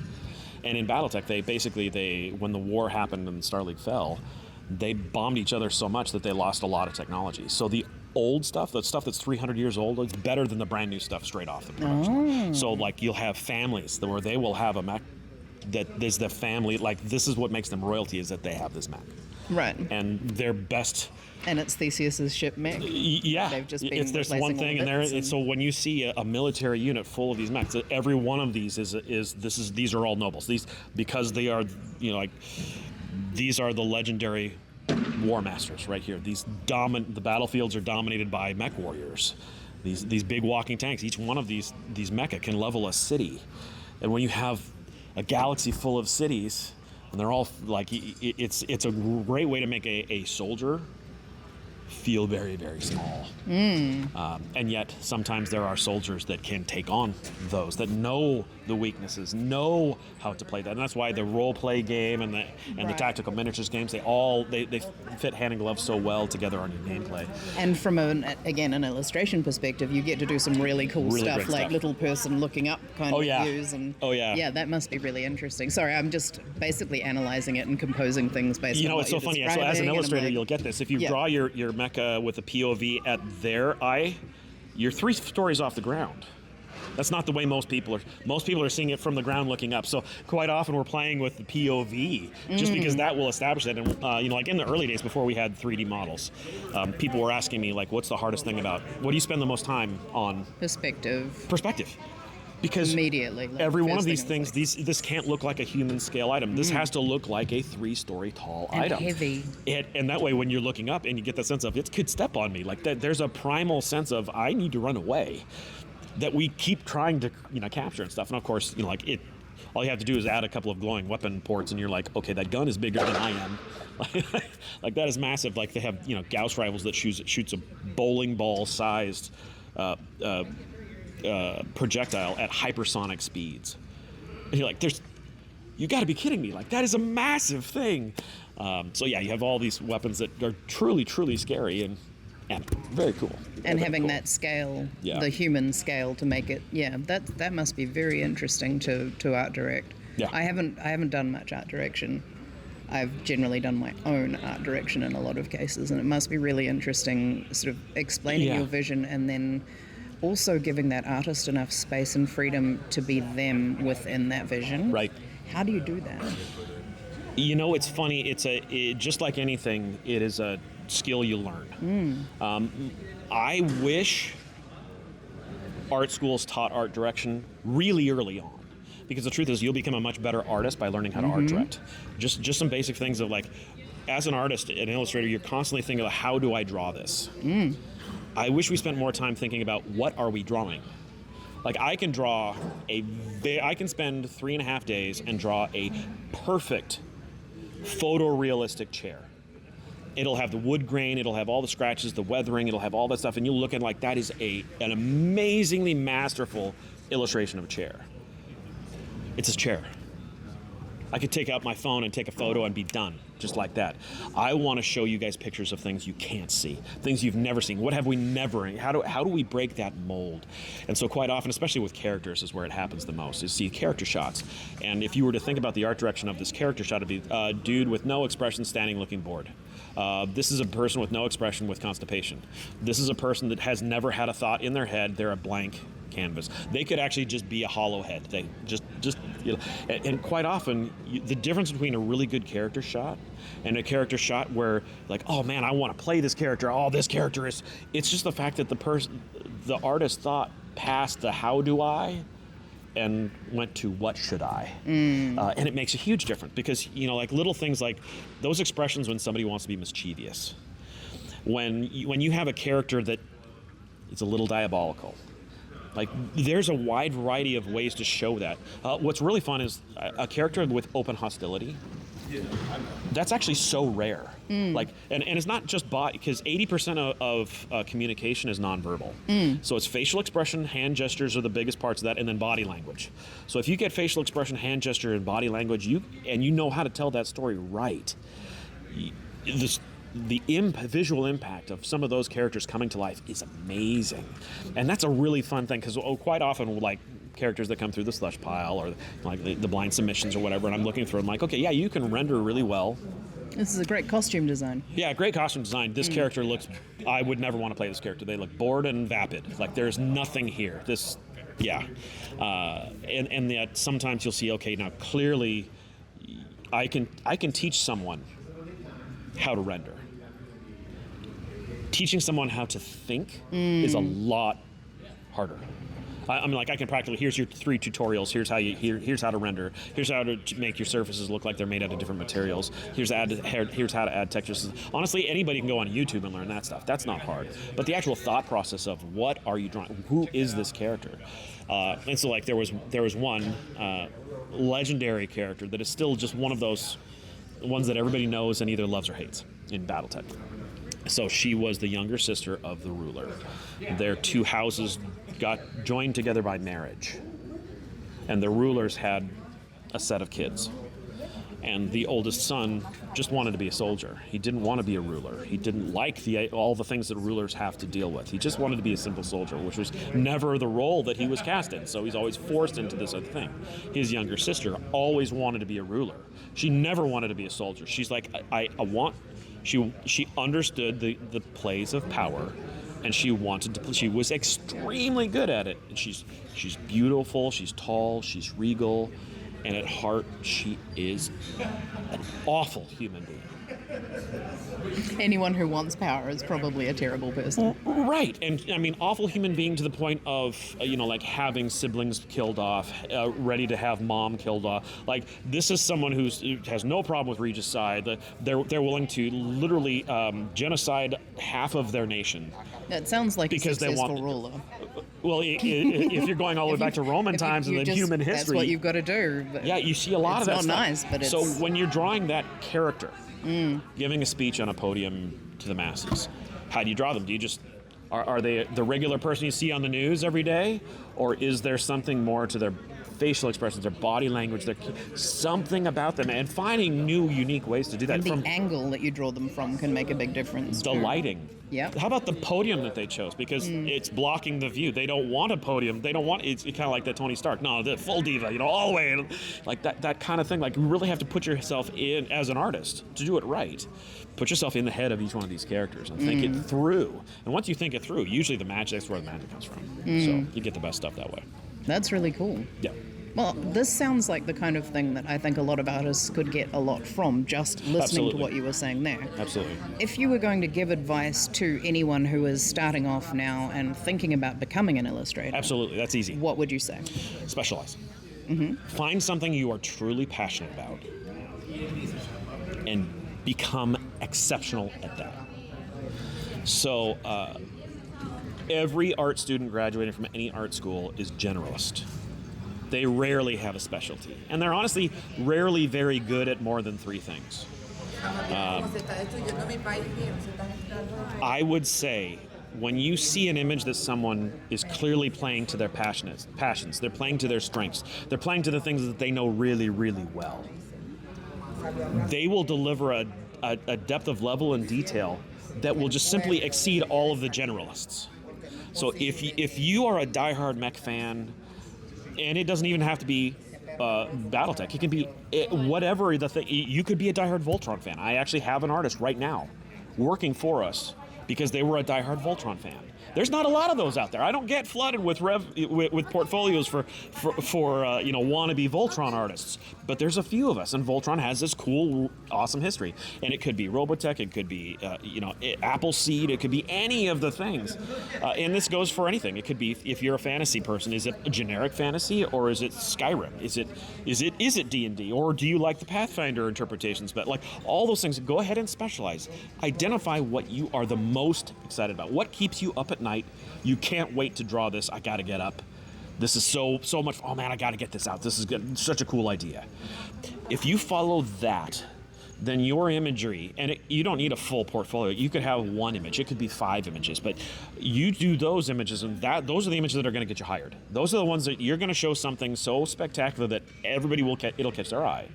[SPEAKER 2] And in Battletech, when the war happened and Star League fell, they bombed each other so much that they lost a lot of technology. So the old stuff, the stuff that's 300 years old, is better than the brand new stuff straight off the production. So like you'll have families where they will have a mech that is the family, like this is what makes them royalty, is that they have this mech.
[SPEAKER 1] Right.
[SPEAKER 2] And their best.
[SPEAKER 1] And it's Theseus's ship mech.
[SPEAKER 2] Yeah,
[SPEAKER 1] they've just been
[SPEAKER 2] there's one thing, and so when you see a military unit full of these mechs, every one of these these are all nobles. Because they are, these are the legendary war masters right here. The battlefields are dominated by mech warriors. These big walking tanks. Each one of these mecha can level a city, and when you have a galaxy full of cities, and they're all like, it's a great way to make a soldier feel very, very small. And yet sometimes there are soldiers that can take on those, that know the weaknesses, know how to play that. And that's why the role play game and the tactical miniatures games, they fit hand in glove so well together on your gameplay.
[SPEAKER 1] And from an illustration perspective, you get to do some really cool stuff, like little person looking up kind of views. And yeah, that must be really interesting. Sorry, I'm just basically analyzing it and composing things based on what
[SPEAKER 2] it's so funny. So as an illustrator, you'll get this. If you draw your mecha with a POV at their eye, you're 3 stories off the ground. That's not the way most people are. Most people are seeing it from the ground looking up. So quite often we're playing with the POV just because that will establish that. And like in the early days before we had 3D models, people were asking me like, what's the hardest thing about, what do you spend the most time on? Perspective. Because
[SPEAKER 1] immediately,
[SPEAKER 2] every one of these things, this can't look like a human scale item. This has to look like a 3-story tall item.
[SPEAKER 1] Heavy.
[SPEAKER 2] And that way, when you're looking up and you get the sense of it could step on me, like that, there's a primal sense of I need to run away that we keep trying to capture and stuff. And of course, like it. All you have to do is add a couple of glowing weapon ports, and you're like, okay, that gun is bigger than I am. Like that is massive. Like they have Gauss rifles that shoots a bowling ball sized. Projectile at hypersonic speeds. And you're like, you got to be kidding me. Like, that is a massive thing. So yeah, you have all these weapons that are truly, truly scary and very cool.
[SPEAKER 1] And having that scale, the human scale, to make it, that must be very interesting to art direct.
[SPEAKER 2] Yeah.
[SPEAKER 1] I haven't done much art direction. I've generally done my own art direction in a lot of cases, and it must be really interesting sort of explaining your vision and then also giving that artist enough space and freedom to be them within that vision.
[SPEAKER 2] Right.
[SPEAKER 1] How do you do that?
[SPEAKER 2] It's funny. Just like anything, it is a skill you learn. I wish art schools taught art direction really early on, because the truth is you'll become a much better artist by learning how to art direct. Just some basic things of like, as an artist, an illustrator, you're constantly thinking about how do I draw this? I wish we spent more time thinking about what are we drawing. Like I can spend 3.5 days and draw a perfect photorealistic chair. It'll have the wood grain, it'll have all the scratches, the weathering, it'll have all that stuff, and you'll look at like that is an amazingly masterful illustration of a chair. It's a chair. I could take out my phone and take a photo and be done, just like that. I want to show you guys pictures of things you can't see, things you've never seen. What have we never? How do we break that mold? And so quite often, especially with characters, is where it happens the most, is see character shots. And if you were to think about the art direction of this character shot, it'd be a dude with no expression standing looking bored. This is a person with no expression with constipation. This is a person that has never had a thought in their head. They're a blank canvas. They could actually just be a hollow head. They just and quite often the difference between a really good character shot and a character shot where like, oh man, I want to play this character. Oh, this character is. It's just the fact that the artist thought past the how do I and went to what should I, and it makes a huge difference because like little things like those expressions when somebody wants to be mischievous, when you have a character that is a little diabolical. Like, there's a wide variety of ways to show that. What's really fun is a character with open hostility. That's actually so rare. Like, and it's not just body, because 80% of communication is nonverbal. So it's facial expression, hand gestures are the biggest parts of that, and then body language. So if you get facial expression, hand gesture, and body language, you know how to tell that story right, the visual impact of some of those characters coming to life is amazing. And that's a really fun thing, because quite often, like, characters that come through the slush pile or like the blind submissions or whatever, and I'm looking through, I'm like, okay, yeah, you can render really well.
[SPEAKER 1] This is a great costume design.
[SPEAKER 2] Yeah, great costume design. This character looks, I would never want to play this character. They look bored and vapid. Like, there's nothing here. And yet sometimes you'll see, okay, now clearly I can teach someone how to render. Teaching someone how to think is a lot harder. I mean, like, I can practically, here's your 3 tutorials, here's how to render, here's how to make your surfaces look like they're made out of different materials, here's how to add textures. Honestly, anybody can go on YouTube and learn that stuff. That's not hard. But the actual thought process of what are you drawing, who is this character? And so, like, there was one legendary character that is still just one of those ones that everybody knows and either loves or hates in Battletech. So she was the younger sister of the ruler. Their 2 houses got joined together by marriage. And the rulers had a set of kids. And the oldest son just wanted to be a soldier. He didn't want to be a ruler. He didn't like all the things that rulers have to deal with. He just wanted to be a simple soldier, which was never the role that he was cast in. So he's always forced into this other thing. His younger sister always wanted to be a ruler. She never wanted to be a soldier. She's like, I want... She understood the plays of power, and she wanted to. She was extremely good at it. And she's beautiful. She's tall. She's regal, and at heart, she is an awful human being.
[SPEAKER 1] Anyone who wants power is probably a terrible person.
[SPEAKER 2] Right, and I mean, awful human being to the point of, like having siblings killed off, ready to have mom killed off. Like, this is someone who has no problem with regicide. They're willing to literally genocide half of their nation.
[SPEAKER 1] That sounds like because a successful ruler.
[SPEAKER 2] Well, if you're going all the way back to Roman times and then human history,
[SPEAKER 1] that's what you've got to do.
[SPEAKER 2] Yeah, you see a lot of that stuff.
[SPEAKER 1] It's not nice, but it's...
[SPEAKER 2] So when you're drawing that character, giving a speech on a podium to the masses, how do you draw them? Do you just... Are they the regular person you see on the news every day? Or is there something more to their facial expressions, their body language, something about them, and finding new, unique ways to do that?
[SPEAKER 1] And the angle that you draw them from can make a big difference.
[SPEAKER 2] The lighting.
[SPEAKER 1] Yeah.
[SPEAKER 2] How about the podium that they chose? Because it's blocking the view. They don't want a podium. They don't want, it's kind of like that Tony Stark. No, the full diva, all the way. Like that kind of thing. Like, you really have to put yourself in, as an artist, to do it right. Put yourself in the head of each one of these characters and think it through. And once you think it through, usually that's where the magic comes from. So you get the best stuff that way.
[SPEAKER 1] That's really cool.
[SPEAKER 2] Yeah.
[SPEAKER 1] Well, this sounds like the kind of thing that I think a lot of artists could get a lot from, just listening to what you were saying there.
[SPEAKER 2] Absolutely.
[SPEAKER 1] If you were going to give advice to anyone who is starting off now and thinking about becoming an illustrator...
[SPEAKER 2] Absolutely, that's easy.
[SPEAKER 1] What would you say?
[SPEAKER 2] Specialize. Find something you are truly passionate about and become exceptional at that. So, every art student graduating from any art school is generalist. They rarely have a specialty. And they're honestly rarely very good at more than 3 things. I would say, when you see an image that someone is clearly playing to their passions, they're playing to their strengths, they're playing to the things that they know really, really well, they will deliver a depth of level and detail that will just simply exceed all of the generalists. So if you are a diehard mech fan, and it doesn't even have to be Battletech. It can be whatever the thing. You could be a diehard Voltron fan. I actually have an artist right now working for us because they were a diehard Voltron fan. There's not a lot of those out there. I don't get flooded with portfolios for wannabe Voltron artists, but there's a few of us, and Voltron has this cool, awesome history. And it could be Robotech, it could be Appleseed, it could be any of the things, and this goes for anything. It could be, if you're a fantasy person, is it a generic fantasy or is it Skyrim? Is it D&D, or do you like the Pathfinder interpretations? But like all those things, go ahead and specialize. Identify what you are the most excited about. What keeps you up at night? You can't wait to draw this. I got to get up. This is so much. Oh man, I got to get this out. This is good. Such a cool idea. If you follow that, then your imagery, and you don't need a full portfolio. You could have 1 image. It could be 5 images, but you do those images, and those are the images that are going to get you hired. Those are the ones that you're going to show something so spectacular that everybody it'll catch their eye.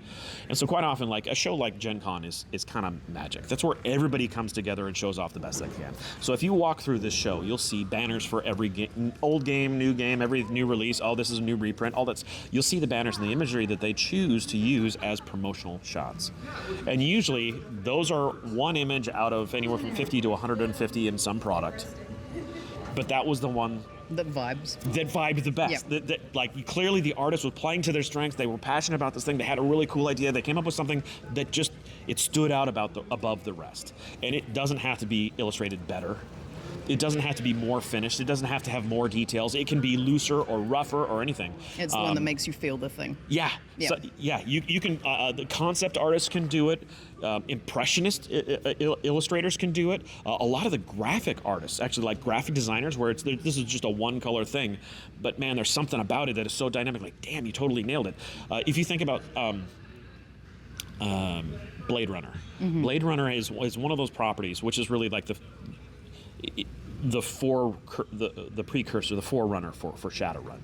[SPEAKER 2] And so quite often, like a show like Gen Con is kind of magic. That's where everybody comes together and shows off the best they can. So if you walk through this show, you'll see banners for every old game, new game, every new release. Oh, this is a new reprint. All that's. You'll see the banners and the imagery that they choose to use as promotional shots. And usually, those are 1 image out of anywhere from 50 to 150 in some product. But that was the one
[SPEAKER 1] that vibed
[SPEAKER 2] the best.
[SPEAKER 1] Yep.
[SPEAKER 2] Like, clearly the artist was playing to their strengths. They were passionate about this thing. They had a really cool idea. They came up with something that just, it stood out above the rest. And it doesn't have to be illustrated better. It doesn't have to be more finished. It doesn't have to have more details. It can be looser or rougher or anything.
[SPEAKER 1] It's the one that makes you feel the thing.
[SPEAKER 2] Yeah. So, you can, the concept artists can do it. Impressionist illustrators can do it. A lot of the graphic artists, actually, like graphic designers, where this is just a 1-color thing, but man, there's something about it that is so dynamic. Like, damn, you totally nailed it. If you think about Blade Runner, Blade Runner is one of those properties, which is really like the precursor, the forerunner for Shadowrun.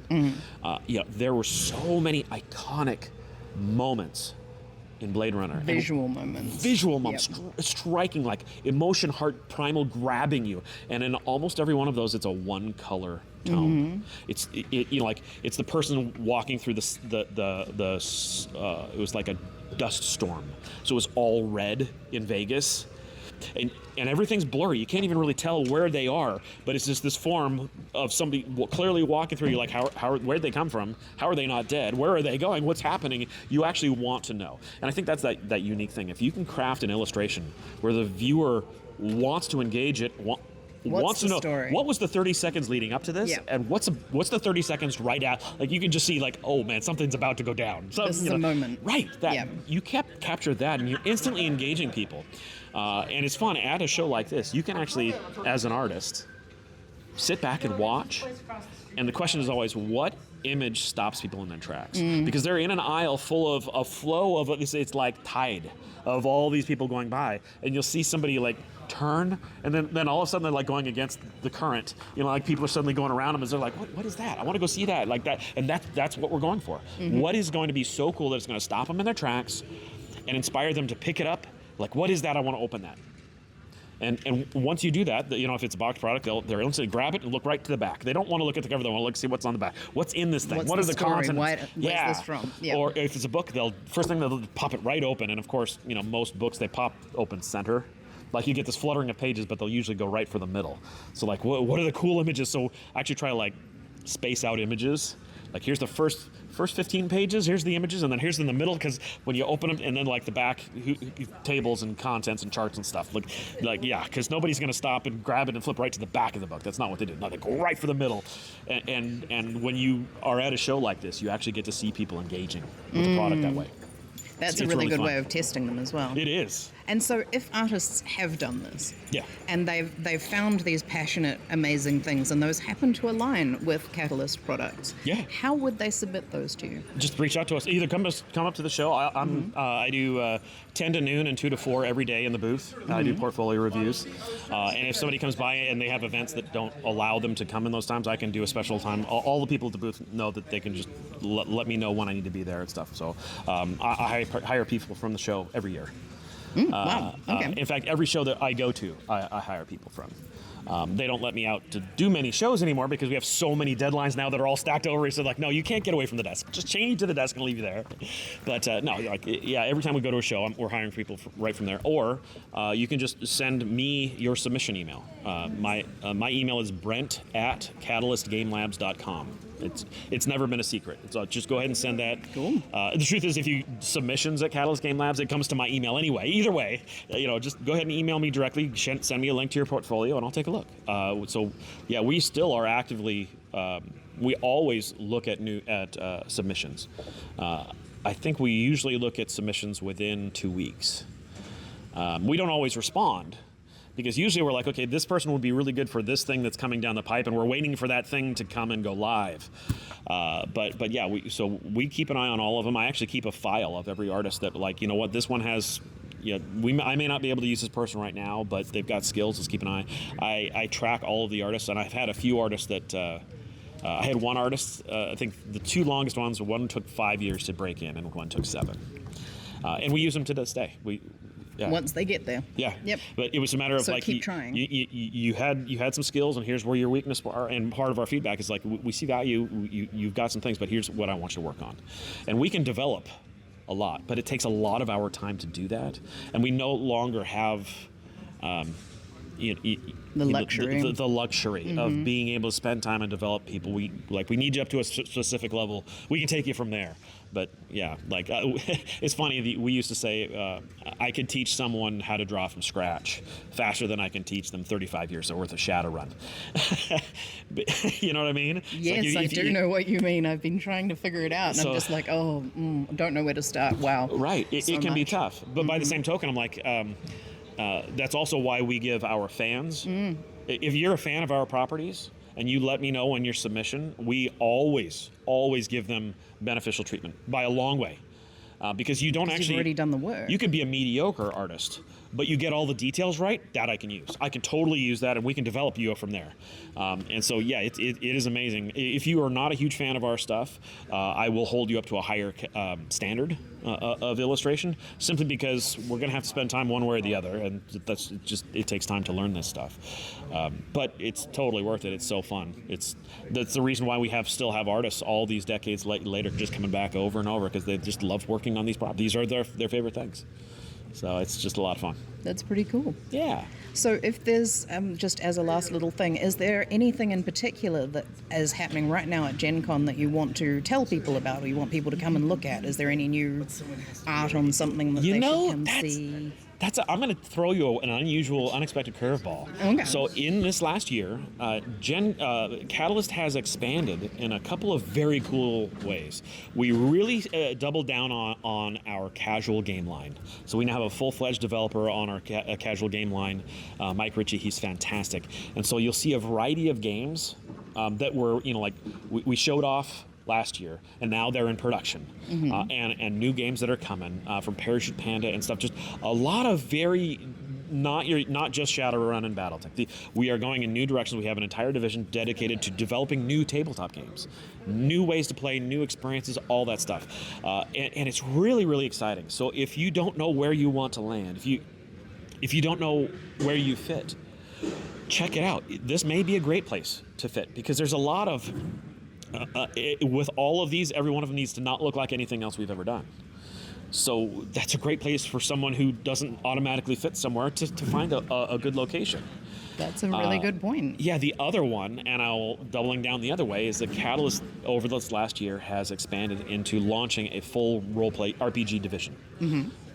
[SPEAKER 2] There were so many iconic moments in Blade Runner.
[SPEAKER 1] Visual moments,
[SPEAKER 2] striking, like emotion, heart, primal, grabbing you. And in almost every one of those, it's a 1-color tone. It's it's the person walking through it was like a dust storm, so it was all red in Vegas. and everything's blurry. You can't even really tell where they are, but it's just this form of somebody clearly walking through. You're like, where'd they come from? How are they not dead? Where are they going? What's happening? You actually want to know. And I think that's that unique thing. If you can craft an illustration where the viewer wants to engage it, wants to know
[SPEAKER 1] story?
[SPEAKER 2] What was the 30 seconds leading up to this, and what's the 30 seconds right at, like you can just see like, oh man, something's about to go down. So,
[SPEAKER 1] this is a moment.
[SPEAKER 2] Right, you capture that and you're instantly engaging people. And it's fun at a show like this. You can actually, as an artist, sit back and watch, and the question is always, what image stops people in their tracks? Because they're in an aisle full of a flow of, it's like tide of all these people going by, and you'll see somebody like turn, and then all of a sudden they're like going against the current. Like people are suddenly going around them, as they're like, what is that? I want to go see that, like that. And that's what we're going for. What is going to be so cool that it's going to stop them in their tracks and inspire them to pick it up? Like, what is that? I want to open that. And once you do that, if it's a box product, they're instantly grab it and look right to the back. They don't want to look at the cover. They want to look see what's on the back. What's in this thing? What are the contents?
[SPEAKER 1] Where's this from? Yeah.
[SPEAKER 2] Or if it's a book, first thing they'll pop it right open. And of course, most books, they pop open center. Like you get this fluttering of pages, but they'll usually go right for the middle. So like, what are the cool images? So I actually try to like space out images. Like here's the first 15 pages, here's the images, and then here's in the middle, because when you open them, and then like the back, tables and contents and charts and stuff. Because nobody's going to stop and grab it and flip right to the back of the book. That's not what they do. No, they go right for the middle. And when you are at a show like this, you actually get to see people engaging with the product that way.
[SPEAKER 1] That's a really good way of testing them as well.
[SPEAKER 2] It is.
[SPEAKER 1] And so if artists have done this, and they've found these passionate, amazing things, and those happen to align with Catalyst products, how would they submit those to you?
[SPEAKER 2] Just reach out to us. Either come up to the show. I do 10 to noon and 2 to 4 every day in the booth. I do portfolio reviews. And if somebody comes by and they have events that don't allow them to come in those times, I can do a special time. All the people at the booth know that they can just let me know when I need to be there and stuff. So I hire people from the show every year.
[SPEAKER 1] Wow. Okay.
[SPEAKER 2] In fact, every show that I go to, I hire people from. They don't let me out to do many shows anymore because we have so many deadlines now that are all stacked over. So like, no, you can't get away from the desk. Just chain you to the desk and leave you there. But every time we go to a show, we're hiring people right from there. Or you can just send me your submission email. My email is brent@catalystgamelabs.com. It's never been a secret. So just go ahead and send that.
[SPEAKER 1] Cool.
[SPEAKER 2] The truth is, if you submissions at Catalyst Game Labs, it comes to my email anyway. Either way, just go ahead and email me directly. Send me a link to your portfolio, and I'll take a look. We still are actively. We always look at submissions. I think we usually look at submissions within 2 weeks. We don't always respond, because usually we're like, okay, this person would be really good for this thing that's coming down the pipe, and we're waiting for that thing to come and go live. We keep an eye on all of them. I actually keep a file of every artist that, like, this one has, I may not be able to use this person right now, but they've got skills. Let's keep an eye. I track all of the artists, and I've had a few artists that. I had one artist. I think the two longest ones. One took 5 years to break in, and one took 7. And we use them to this day.
[SPEAKER 1] Once they get there.
[SPEAKER 2] Yeah. Yep. But it was a matter of
[SPEAKER 1] keep trying.
[SPEAKER 2] You had some skills, and here's where your weakness are. And part of our feedback is like, we see value. You've got some things, but here's what I want you to work on. And we can develop a lot, but it takes a lot of our time to do that. And we no longer have the luxury of being able to spend time and develop people. We need you up to a specific level. We can take you from there. But it's funny. We used to say I could teach someone how to draw from scratch faster than I can teach them 35 years worth of shadow run. You know what I mean?
[SPEAKER 1] Yes, I do know what you mean. I've been trying to figure it out, and I'm just like, don't know where to start. Wow.
[SPEAKER 2] Right. It can be tough. But by the same token, I'm like, that's also why we give our fans. If you're a fan of our properties and you let me know in your submission, we always give them beneficial treatment by a long way. Because you don't actually...
[SPEAKER 1] You've already done the work.
[SPEAKER 2] You could be a mediocre artist, but you get all the details right, that I can use. I can totally use that, and we can develop you from there. It is amazing. If you are not a huge fan of our stuff, I will hold you up to a higher standard of illustration, simply because we're going to have to spend time one way or the other, and it takes time to learn this stuff. But it's totally worth it. It's so fun. That's the reason why we still have artists all these decades later just coming back over and over, because they just love working on these properties. These are their favorite things. So it's just a lot of fun.
[SPEAKER 1] That's pretty cool.
[SPEAKER 2] Yeah.
[SPEAKER 1] So if there's, just as a last little thing, is there anything in particular that is happening right now at Gen Con that you want to tell people about, or you want people to come and look at? Is there any new art on something that they should come see?
[SPEAKER 2] I'm going to throw you an unusual, unexpected curveball.
[SPEAKER 1] Okay.
[SPEAKER 2] So in this last year, Catalyst has expanded in a couple of very cool ways. We really doubled down on our casual game line. So we now have a full-fledged developer on our casual game line, Mike Ritchie. He's fantastic. And so you'll see a variety of games that were, like we showed off last year, and now they're in production, and new games that are coming from Parachute Panda and stuff. Just a lot of very not just Shadowrun and BattleTech. We are going in new directions. We have an entire division dedicated to developing new tabletop games, new ways to play, new experiences, all that stuff, and it's really, really exciting. So if you don't know where you want to land, if you don't know where you fit, check it out. This may be a great place to fit, because there's a lot of with all of these, every one of them needs to not look like anything else we've ever done. So that's a great place for someone who doesn't automatically fit somewhere to find a good location.
[SPEAKER 1] That's a really good point.
[SPEAKER 2] Yeah, the other one, and I'll doubling down the other way, is that Catalyst over this last year has expanded into launching a full role-play RPG division.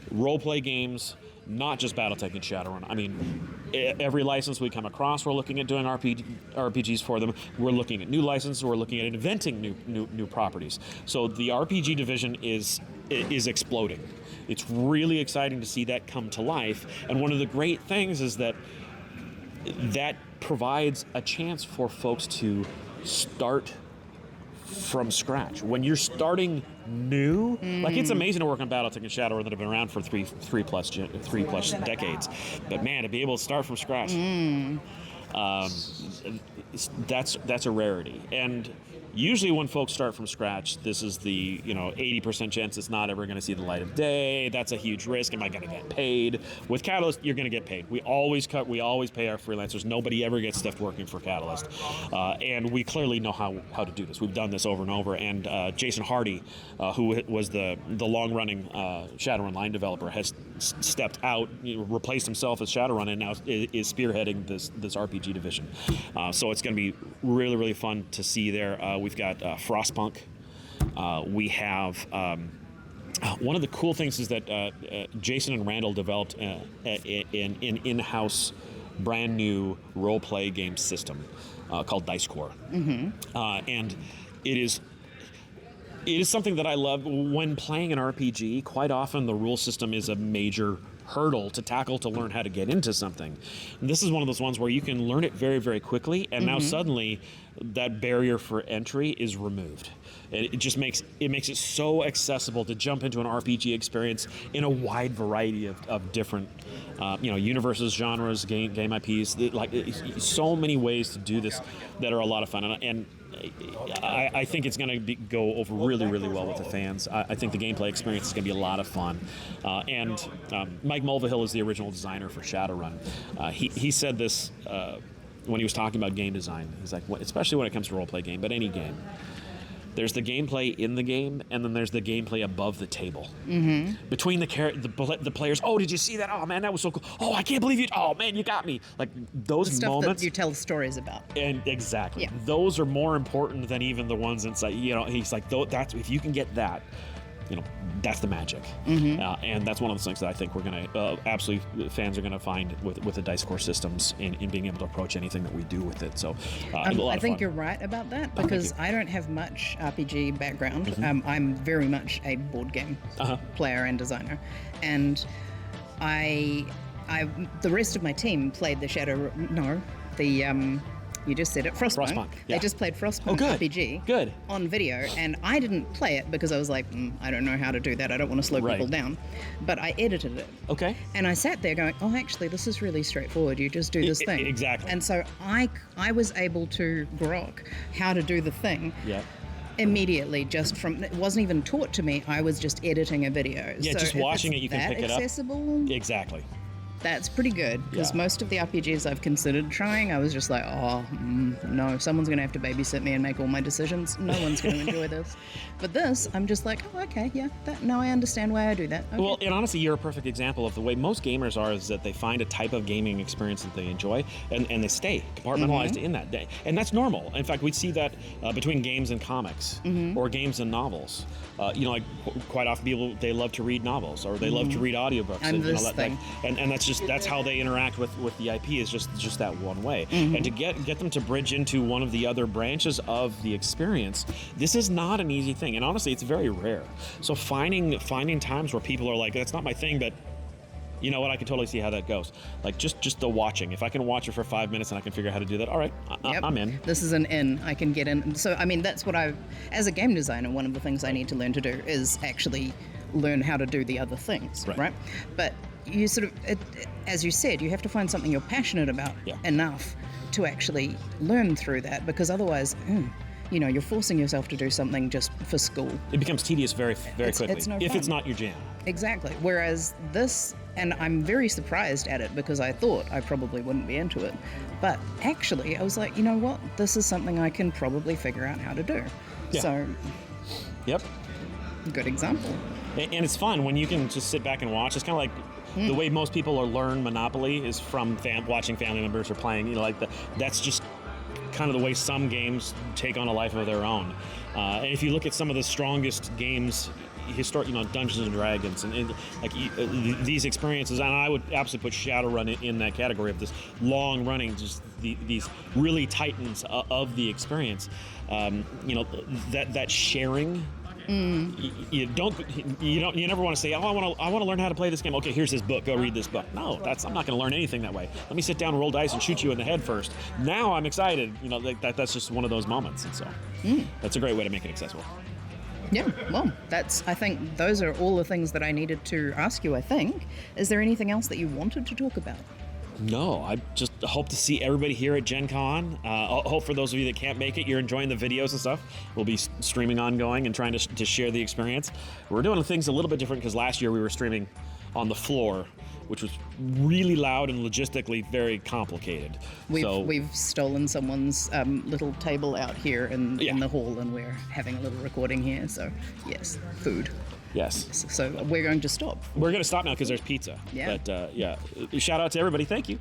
[SPEAKER 2] Role-play games, not just BattleTech and Shadowrun. I mean, every license we come across, we're looking at doing RPGs for them. We're looking at new licenses. We're looking at inventing new properties. So the RPG division is exploding. It's really exciting to see that come to life. And one of the great things is that provides a chance for folks to start from scratch. When you're starting new, like, it's amazing to work on BattleTech and Shadowrun that have been around for three plus decades. But man, to be able to start from scratch, that's a rarity. And usually when folks start from scratch, this is the 80% chance it's not ever going to see the light of day. That's a huge risk. Am I going to get paid? With Catalyst, you're going to get paid. We always pay our freelancers. Nobody ever gets stuff working for Catalyst, and we clearly know how to do this. We've done this over and over. And Jason Hardy, who was the long-running Shadowrun line developer, has stepped out, replaced himself as Shadowrun, and now is spearheading this RPG division. So it's going to be really, really fun to see there. We've got Frostpunk. We have one of the cool things is that Jason and Randall developed an in-house brand new role-play game system called Dice Core. And it is something that I love. When playing an RPG, quite often the rule system is a major hurdle to tackle to learn how to get into something. And this is one of those ones where you can learn it very, very quickly, and now suddenly that barrier for entry is removed. It just makes it so accessible to jump into an RPG experience in a wide variety of different universes, genres, game IPs. So many ways to do this that are a lot of fun, and I think it's going to go over really, really well with the fans. I think the gameplay experience is going to be a lot of fun. And Mike Mulvihill is the original designer for Shadowrun. He said this when he was talking about game design. He's like, especially when it comes to role-play game, but any game. There's the gameplay in the game, and then there's the gameplay above the table. Between the players, oh, did you see that? Oh, man, that was so cool. Oh, I can't believe you. Oh, man, you got me. Like, those
[SPEAKER 1] the stuff
[SPEAKER 2] moments.
[SPEAKER 1] That you tell stories about.
[SPEAKER 2] And exactly.
[SPEAKER 1] Yeah.
[SPEAKER 2] Those are more important than even the ones inside. He's like, that's if you can get that, that's the magic. And that's one of those things that I think we're going to absolutely fans are going to find with the Dice Core systems in being able to approach anything that we do with it. So
[SPEAKER 1] I think you're right about that, because I don't have much RPG background. I'm very much a board game player and designer, and the rest of my team played you just said it, Frostpunk.
[SPEAKER 2] Yeah.
[SPEAKER 1] They just played Frostpunk RPG on video, and I didn't play it because I was like, I don't know how to do that. I don't want to slow people down. But I edited it. Okay. And I sat there going, oh, actually, this is really straightforward. You just do this thing.
[SPEAKER 2] Exactly.
[SPEAKER 1] And so I was able to grok how to do the thing. Yeah. Immediately, just from, it wasn't even taught to me. I was just editing a video.
[SPEAKER 2] Yeah, so just watching it, you can pick it up.
[SPEAKER 1] Accessible.
[SPEAKER 2] Exactly.
[SPEAKER 1] That's pretty good, because most of the RPGs I've considered trying, I was just like, no, someone's going to have to babysit me and make all my decisions. No one's going to enjoy this. But this, I'm just like, oh, okay, yeah, now I understand why I do that. Okay.
[SPEAKER 2] Well, and honestly, you're a perfect example of the way most gamers are, is that they find a type of gaming experience that they enjoy, and they stay compartmentalized in that day. And that's normal. In fact, we see that between games and comics, or games and novels. Like quite often people, they love to read novels, or they love to read audiobooks. And that's how they interact with the IP, is just that one way. And to get them to bridge into one of the other branches of the experience, this is not an easy thing. And honestly, it's very rare. So finding times where people are like, that's not my thing, but you know what, I can totally see how that goes. Like just the watching. If I can watch it for 5 minutes and I can figure out how to do that, all right, I'm in.
[SPEAKER 1] This is an in. I can get in. So, I mean, that's what as a game designer, one of the things I need to learn to do is actually learn how to do the other things, right? But you sort of, as you said, you have to find something you're passionate about enough to actually learn through that, because otherwise, you're forcing yourself to do something just for school.
[SPEAKER 2] It becomes tedious very quickly,
[SPEAKER 1] it's no
[SPEAKER 2] if
[SPEAKER 1] fun.
[SPEAKER 2] it's not your jam.
[SPEAKER 1] Exactly. Whereas this, and I'm very surprised at it, because I thought I probably wouldn't be into it. But actually, I was like, you know what? This is something I can probably figure out how to do. Yeah. So, good example.
[SPEAKER 2] And it's fun when you can just sit back and watch. It's kind of like the way most people learn Monopoly is from watching family members or playing. That's just kind of the way some games take on a life of their own. And if you look at some of the strongest games, historic, Dungeons and Dragons, and these experiences, and I would absolutely put Shadowrun in that category of this long-running, just these really titans of the experience. That sharing. You never want to say, I want to learn how to play this game. Okay, here's this book. Go read this book. No, I'm not going to learn anything that way. Let me sit down and roll dice and shoot you in the head first. Now I'm excited. That's just one of those moments, and so that's a great way to make it accessible.
[SPEAKER 1] Yeah, well, I think those are all the things that I needed to ask you, I think. Is there anything else that you wanted to talk about?
[SPEAKER 2] No, I just hope to see everybody here at Gen Con. I hope for those of you that can't make it, you're enjoying the videos and stuff. We'll be streaming ongoing and trying to share the experience. We're doing things a little bit different, because last year we were streaming on the floor, which was really loud and logistically very complicated.
[SPEAKER 1] We've stolen someone's little table out here in the hall, and we're having a little recording here. So yes, food.
[SPEAKER 2] Yes.
[SPEAKER 1] So we're going to stop.
[SPEAKER 2] We're going to stop now because there's pizza.
[SPEAKER 1] Yeah.
[SPEAKER 2] But shout out to everybody. Thank you.